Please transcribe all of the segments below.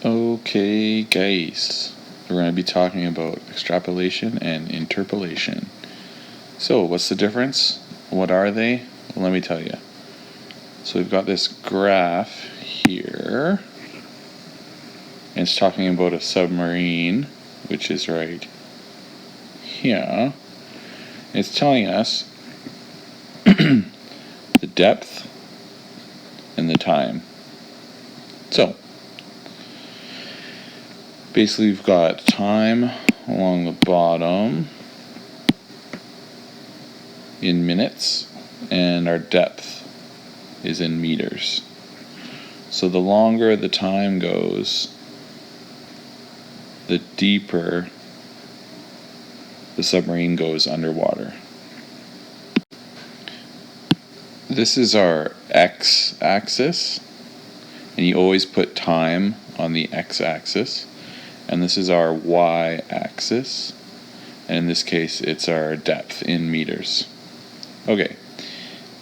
Okay, guys, we're going to be talking about extrapolation and interpolation. So, what's the difference? What are they? Well, let me tell you. So, we've got this graph here, and it's talking about a submarine, which is right here. It's telling us the depth and the time. So, basically, we've got time along the bottom in minutes, and our depth is in meters. So the longer the time goes, the deeper the submarine goes underwater. This is our x-axis, and you always put time on the x-axis. And this is our y-axis, and in this case it's our depth in meters. Okay,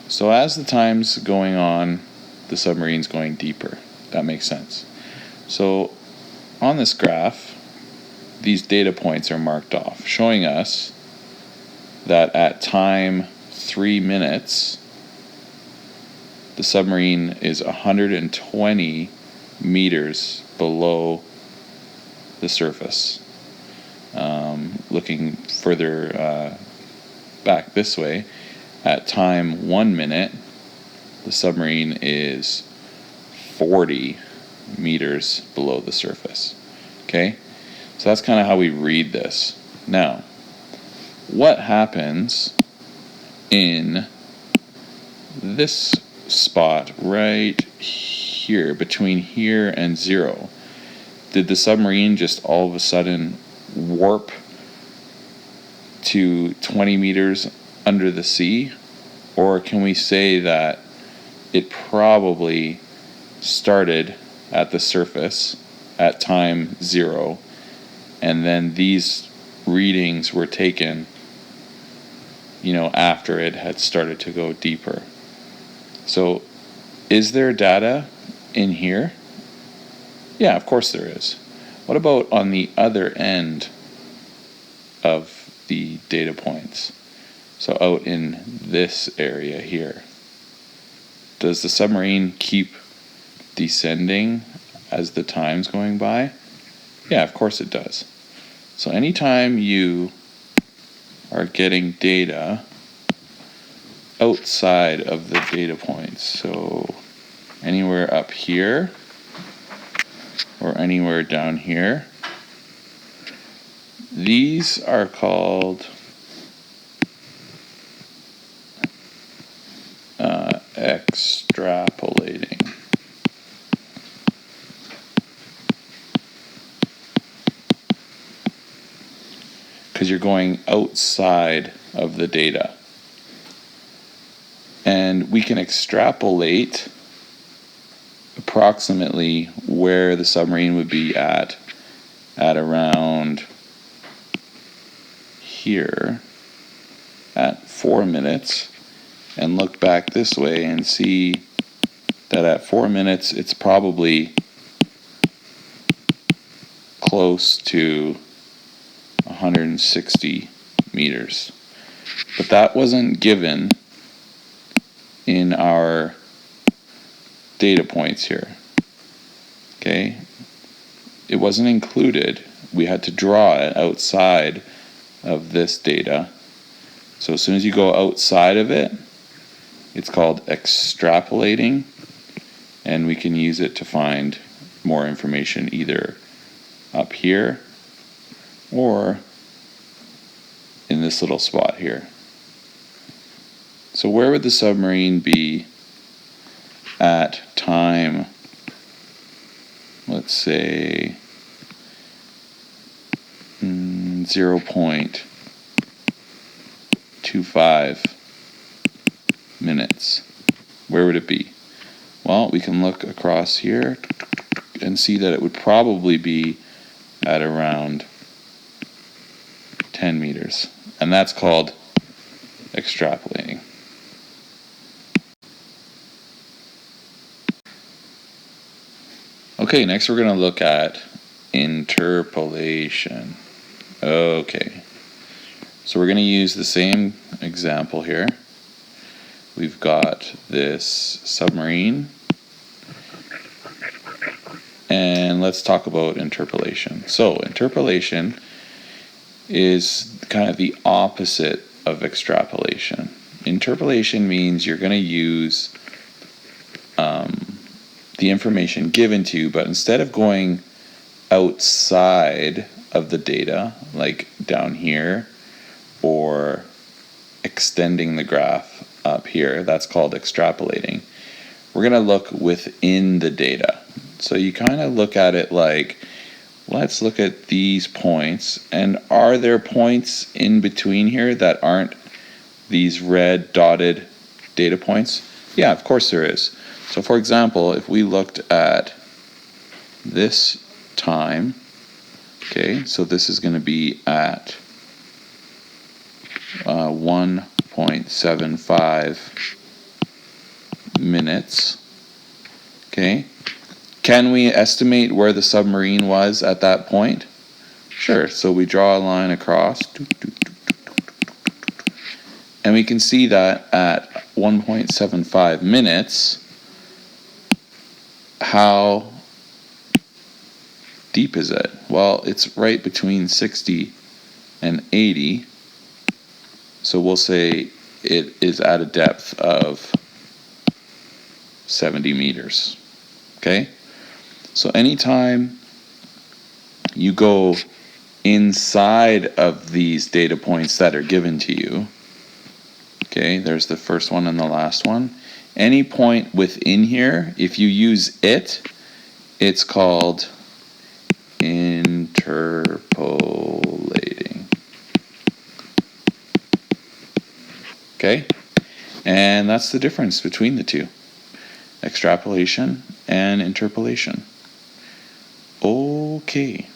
so as the time's going on, the submarine's going deeper. That makes sense. So on this graph, these data points are marked off, showing us that at time 3 minutes, the submarine is 120 meters below the surface. Looking further back this way, at time 1 minute, the submarine is 40 meters below the surface. Okay? So that's kind of how we read this. Now, what happens in this spot right here, between here and 0? Did the submarine just all of a sudden warp to 20 meters under the sea? Or can we say that it probably started at the surface at time 0, and then these readings were taken, after it had started to go deeper? So, is there data in here? Yeah, of course there is. What about on the other end of the data points? So out in this area here. Does the submarine keep descending as the time's going by? Yeah, of course it does. So anytime you are getting data outside of the data points, so anywhere up here or anywhere down here, these are called extrapolating. Because you're going outside of the data. And we can extrapolate approximately where the submarine would be at around here at 4 minutes, and look back this way and see that at 4 minutes it's probably close to 160 meters. But that wasn't given in our data points here. Okay? It wasn't included. We had to draw it outside of this data. So as soon as you go outside of it, it's called extrapolating, and we can use it to find more information either up here or in this little spot here. So where would the submarine be at time, let's say, 0.25 minutes? Where would it be? Well, we can look across here and see that it would probably be at around 10 meters. And that's called extrapolating. Okay, next we're going to look at interpolation. Okay, so we're going to use the same example here. We've got this submarine, and let's talk about interpolation. So interpolation is kind of the opposite of extrapolation. Interpolation means you're going to use the information given to you, but instead of going outside of the data, like down here, or extending the graph up here, that's called extrapolating. We're going to look within the data. So you kind of look at it like, let's look at these points, and are there points in between here that aren't these red dotted data points? Yeah, of course there is. So for example, if we looked at this time, okay, so this is going to be at 1.75 minutes, okay, can we estimate where the submarine was at that point? Sure, so we draw a line across, and we can see that at 1.75 minutes, how deep is it? Well, it's right between 60 and 80, so we'll say it is at a depth of 70 meters, okay? So anytime you go inside of these data points that are given to you, okay, there's the first one and the last one. Any point within here, if you use it, it's called interpolating. Okay? And that's the difference between the two. Extrapolation and interpolation. Okay.